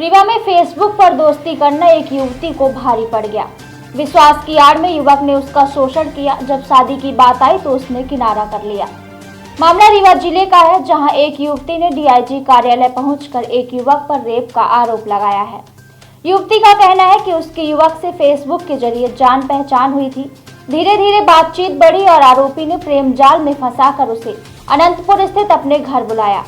रीवा में फेसबुक पर दोस्ती करना एक युवती को भारी पड़ गया। विश्वास की आड़ में युवक ने उसका शोषण किया। जब शादी की बात आई तो उसने किनारा कर लिया। मामला रीवा जिले का है, जहां एक युवती ने डीआईजी कार्यालय पहुंचकर एक युवक पर रेप का आरोप लगाया है। युवती का कहना है कि उसके युवक से फेसबुक के जरिए जान पहचान हुई थी। धीरे धीरे बातचीत बढ़ी और आरोपी ने प्रेम जाल में फंसाकर उसे अनंतपुर स्थित अपने घर बुलाया,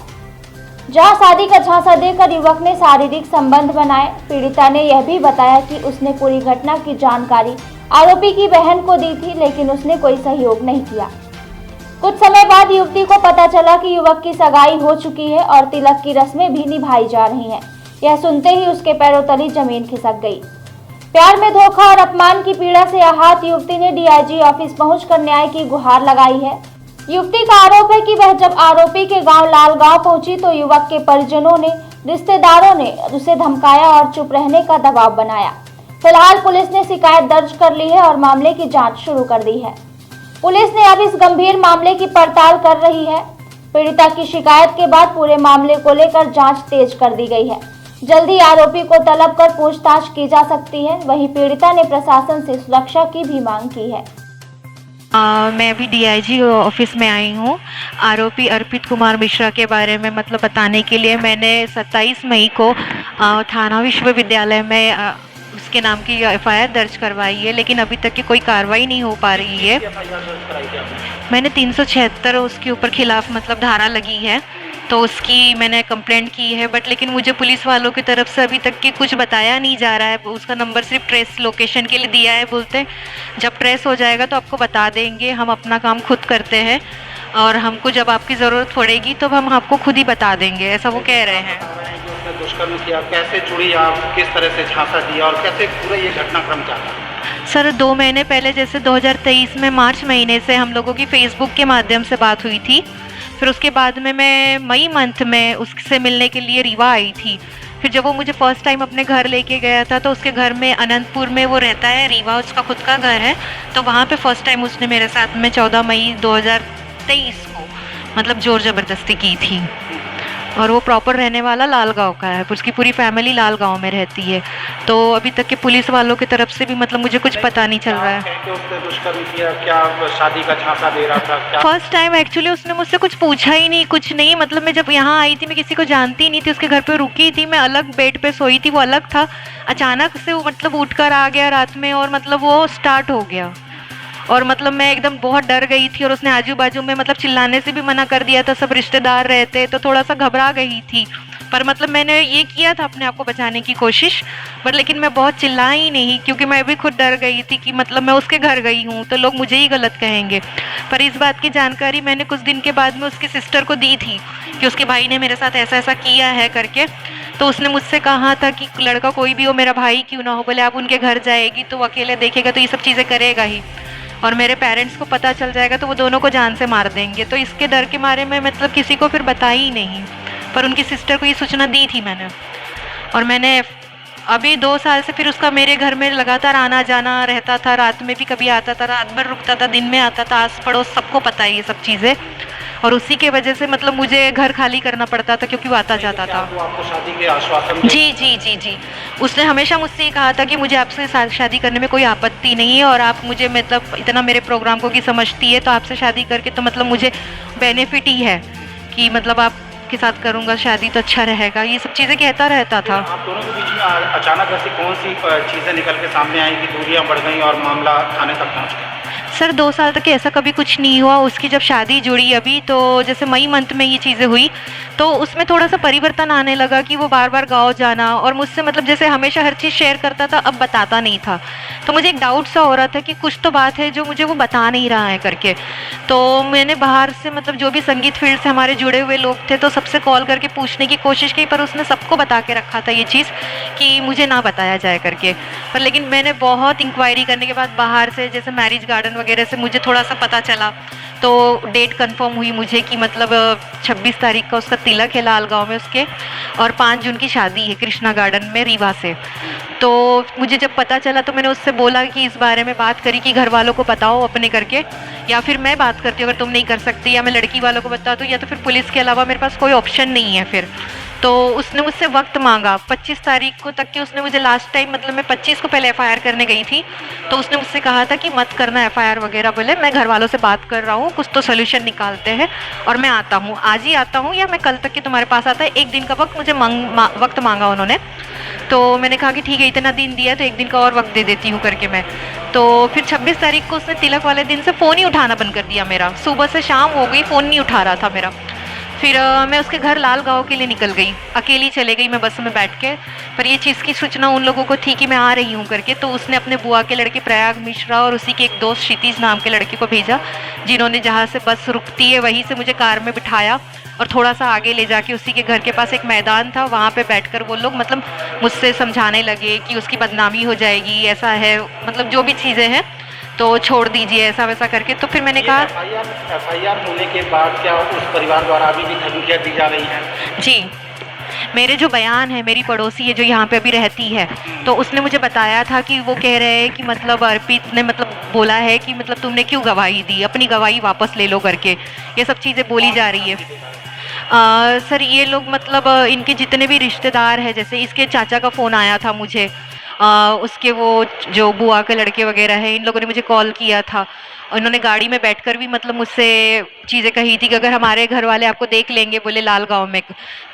जहां शादी का झांसा देकर युवक ने शारीरिक संबंध बनाए। पीड़िता ने यह भी बताया कि उसने पूरी घटना की जानकारी आरोपी की बहन को दी थी, लेकिन उसने कोई सहयोग नहीं किया। कुछ समय बाद युवती को पता चला कि युवक की सगाई हो चुकी है और तिलक की रस्में भी निभाई जा रही हैं। यह सुनते ही उसके पैरों तली जमीन खिसक गई। प्यार में धोखा और अपमान की पीड़ा से आहत युवती ने डीआईजी ऑफिस पहुंचकर न्याय की गुहार लगाई है। युवती का आरोप है कि वह जब आरोपी के गांव लालगांव पहुंची तो युवक के परिजनों ने, रिश्तेदारों ने उसे धमकाया और चुप रहने का दबाव बनाया। फिलहाल पुलिस ने शिकायत दर्ज कर ली है और मामले की जांच शुरू कर दी है। पुलिस ने अब इस गंभीर मामले की पड़ताल कर रही है। पीड़िता की शिकायत के बाद पूरे मामले को लेकर जांच तेज कर दी गई है। जल्द ही आरोपी को तलब कर पूछताछ की जा सकती है। वहीं पीड़िता ने प्रशासन से सुरक्षा की भी मांग की है। मैं अभी डीआईजी ऑफिस में आई हूँ। आरोपी अर्पित कुमार मिश्रा के बारे में बताने के लिए मैंने 27 मई को थाना विश्वविद्यालय में उसके नाम की एफआईआर दर्ज करवाई है, लेकिन अभी तक की कोई कार्रवाई नहीं हो पा रही है। मैंने 376 उसके ऊपर खिलाफ धारा लगी है, तो उसकी मैंने कंप्लेंट की है, बट लेकिन मुझे पुलिस वालों की तरफ से अभी तक की कुछ बताया नहीं जा रहा है। उसका नंबर सिर्फ ट्रेस लोकेशन के लिए दिया है। बोलते जब ट्रेस हो जाएगा तो आपको बता देंगे, हम अपना काम खुद करते हैं और हमको जब आपकी ज़रूरत पड़ेगी तो हम आपको खुद ही बता देंगे, ऐसा वो कह रहे हैं। दुष्कर्म किया, कैसे जुड़ी आप, किस तरह से झांसा दिया और कैसे पूरा ये घटनाक्रम चला? सर 2 महीने पहले जैसे 2023 में मार्च महीने से हम लोगों की फेसबुक के माध्यम से बात हुई थी। फिर उसके बाद में मैं मई मंथ में उससे मिलने के लिए रीवा आई थी। फिर जब वो मुझे फर्स्ट टाइम अपने घर लेके गया था तो उसके घर में अनंतपुर में वो रहता है, रीवा उसका खुद का घर है, तो वहाँ पे फर्स्ट टाइम उसने मेरे साथ में 14 मई 2023 को जोर ज़बरदस्ती की थी। और वो प्रॉपर रहने वाला लालगांव का है, उसकी पूरी फैमिली लालगांव में रहती है। तो अभी तक के पुलिस वालों की तरफ से भी मुझे कुछ पता नहीं चल रहा है। दुष्कर्म किया, क्या शादी का झांसा दे रहा था क्या? फर्स्ट टाइम एक्चुअली उसने मुझसे कुछ पूछा ही नहीं, कुछ नहीं। मैं जब यहाँ आई थी मैं किसी को जानती नहीं थी, उसके घर पे रुकी थी, मैं अलग बेड पे सोई थी, वो अलग था। अचानक से वो उठ कर आ गया रात में और वो स्टार्ट हो गया। और मैं एकदम बहुत डर गई थी और उसने आजू बाजू में चिल्लाने से भी मना कर दिया था। सब रिश्तेदार रहते तो थोड़ा सा घबरा गई थी, पर मैंने ये किया था अपने आप को बचाने की कोशिश, पर लेकिन मैं बहुत चिल्लाई नहीं, क्योंकि मैं भी खुद डर गई थी कि मैं उसके घर गई हूँ तो लोग मुझे ही गलत कहेंगे। पर इस बात की जानकारी मैंने कुछ दिन के बाद में उसकी सिस्टर को दी थी कि उसके भाई ने मेरे साथ ऐसा ऐसा किया है करके। तो उसने मुझसे कहा था कि लड़का कोई भी हो, मेरा भाई क्यों ना हो, बोले आप उनके घर जाएगी तो वो अकेले देखेगा तो ये सब चीज़ें करेगा ही, और मेरे पेरेंट्स को पता चल जाएगा तो वो दोनों को जान से मार देंगे। तो इसके डर के मारे में किसी को फिर बताई ही नहीं, पर उनकी सिस्टर को ये सूचना दी थी मैंने। और मैंने अभी 2 साल से फिर उसका मेरे घर में लगातार आना जाना रहता था। रात में भी कभी आता था, रात भर रुकता था, दिन में आता था। आस पड़ोस सबको पता है ये सब चीज़ें, और उसी के वजह से मुझे घर खाली करना पड़ता था, क्योंकि वो आता जाता था। तो आपको शादी के आश्वासन? जी। उसने हमेशा मुझसे ये कहा था कि मुझे आपसे शादी करने में कोई आपत्ति नहीं है, और आप मुझे इतना मेरे प्रोग्राम को की समझती है, तो आपसे शादी करके तो मुझे बेनिफिट ही है कि आपके साथ करूँगा शादी तो अच्छा रहेगा। ये सब चीज़ें कहता रहता था। आप दोनों के बीच में अचानक ऐसी कौन सी चीज़ें निकल के सामने आई कि दूरियां बढ़ गई और मामला थाने तक पहुंच गया? सर 2 साल तक ऐसा कभी कुछ नहीं हुआ। उसकी जब शादी जुड़ी अभी, तो जैसे मई मंथ में ये चीज़ें हुई, तो उसमें थोड़ा सा परिवर्तन आने लगा कि वो बार बार गाँव जाना, और मुझसे जैसे हमेशा हर चीज़ शेयर करता था, अब बताता नहीं था। तो मुझे एक डाउट सा हो रहा था कि कुछ तो बात है जो मुझे वो बता नहीं रहा है करके। तो मैंने बाहर से जो भी संगीत फील्ड से हमारे जुड़े हुए लोग थे, तो सबसे कॉल करके पूछने की कोशिश की, पर उसने सबको बता के रखा था ये चीज़ कि मुझे ना बताया जाए करके। पर लेकिन मैंने बहुत इंक्वायरी करने के बाद बाहर से, जैसे मैरिज गार्डन वगैरह से मुझे थोड़ा सा पता चला, तो डेट कंफर्म हुई मुझे कि 26 तारीख का उसका तिलक है लालगांव में उसके, और 5 जून की शादी है कृष्णा गार्डन में रीवा से। तो मुझे जब पता चला तो मैंने उससे बोला कि इस बारे में बात करी कि घर वालों को बताओ अपने करके, या फिर मैं बात करती हूँ अगर तुम नहीं कर सकती, या मैं लड़की वालों को बताती हूँ, या तो फिर पुलिस के अलावा मेरे पास कोई ऑप्शन नहीं है फिर। तो उसने मुझसे वक्त मांगा 25 तारीख को तक कि उसने मुझे लास्ट टाइम मतलब मैं 25 को पहले एफआईआर करने गई थी, तो उसने मुझसे कहा था कि मत करना एफआईआर वगैरह, बोले मैं घर वालों से बात कर रहा हूँ, कुछ तो सोल्यूशन निकालते हैं और मैं आता हूँ, आज ही आता हूँ या मैं कल तक के तुम्हारे पास आता है। एक दिन का वक्त मुझे वक्त मांगा उन्होंने। तो मैंने कहा कि ठीक है, इतना दिन दिया तो एक दिन का और वक्त दे देती हूँ करके मैं। तो फिर 26 तारीख को उसने तिलक वाले दिन से फ़ोन ही उठाना बंद कर दिया मेरा। सुबह से शाम हो गई, फ़ोन नहीं उठा रहा था मेरा। फिर मैं उसके घर लाल गाँव के लिए निकल गई, अकेली चले गई मैं बस में बैठ के। पर ये चीज़ की सूचना उन लोगों को थी कि मैं आ रही हूँ करके, तो उसने अपने बुआ के लड़के प्रयाग मिश्रा और उसी के एक दोस्त क्षितिज नाम के लड़के को भेजा, जिन्होंने जहाँ से बस रुकती है वहीं से मुझे कार में बिठाया और थोड़ा सा आगे ले जाके उसी के घर के पास एक मैदान था, वहाँ पे बैठकर वो लोग मतलब मुझसे समझाने लगे कि उसकी बदनामी हो जाएगी, ऐसा है, मतलब जो भी चीज़ें हैं तो छोड़ दीजिए, ऐसा वैसा करके। तो फिर मैंने कहा एफआईआर होने के बाद क्या उस परिवार द्वारा अभी भी धमकियाँ दी जा रही हैं? जी, मेरे जो बयान है, मेरी पड़ोसी है जो यहाँ पे अभी रहती है, तो उसने मुझे बताया था कि वो कह रहे हैं कि मतलब अर्पित ने मतलब बोला है कि मतलब तुमने क्यों गवाही दी, अपनी गवाही वापस ले लो करके, ये सब चीज़ें बोली जा रही है। सर ये लोग मतलब इनके जितने भी रिश्तेदार हैं, जैसे इसके चाचा का फ़ोन आया था मुझे, उसके वो जो बुआ के लड़के वगैरह हैं, इन लोगों ने मुझे कॉल किया था। उन्होंने गाड़ी में बैठकर भी मतलब मुझसे चीज़ें कही थी कि अगर हमारे घर वाले आपको देख लेंगे, बोले लाल गाँव में,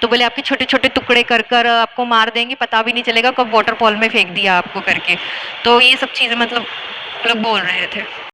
तो बोले आपके छोटे छोटे टुकड़े कर कर आपको मार देंगे, पता भी नहीं चलेगा कब वाटरफॉल में फेंक दिया आपको करके। तो ये सब चीज़ें मतलब लोग बोल रहे थे।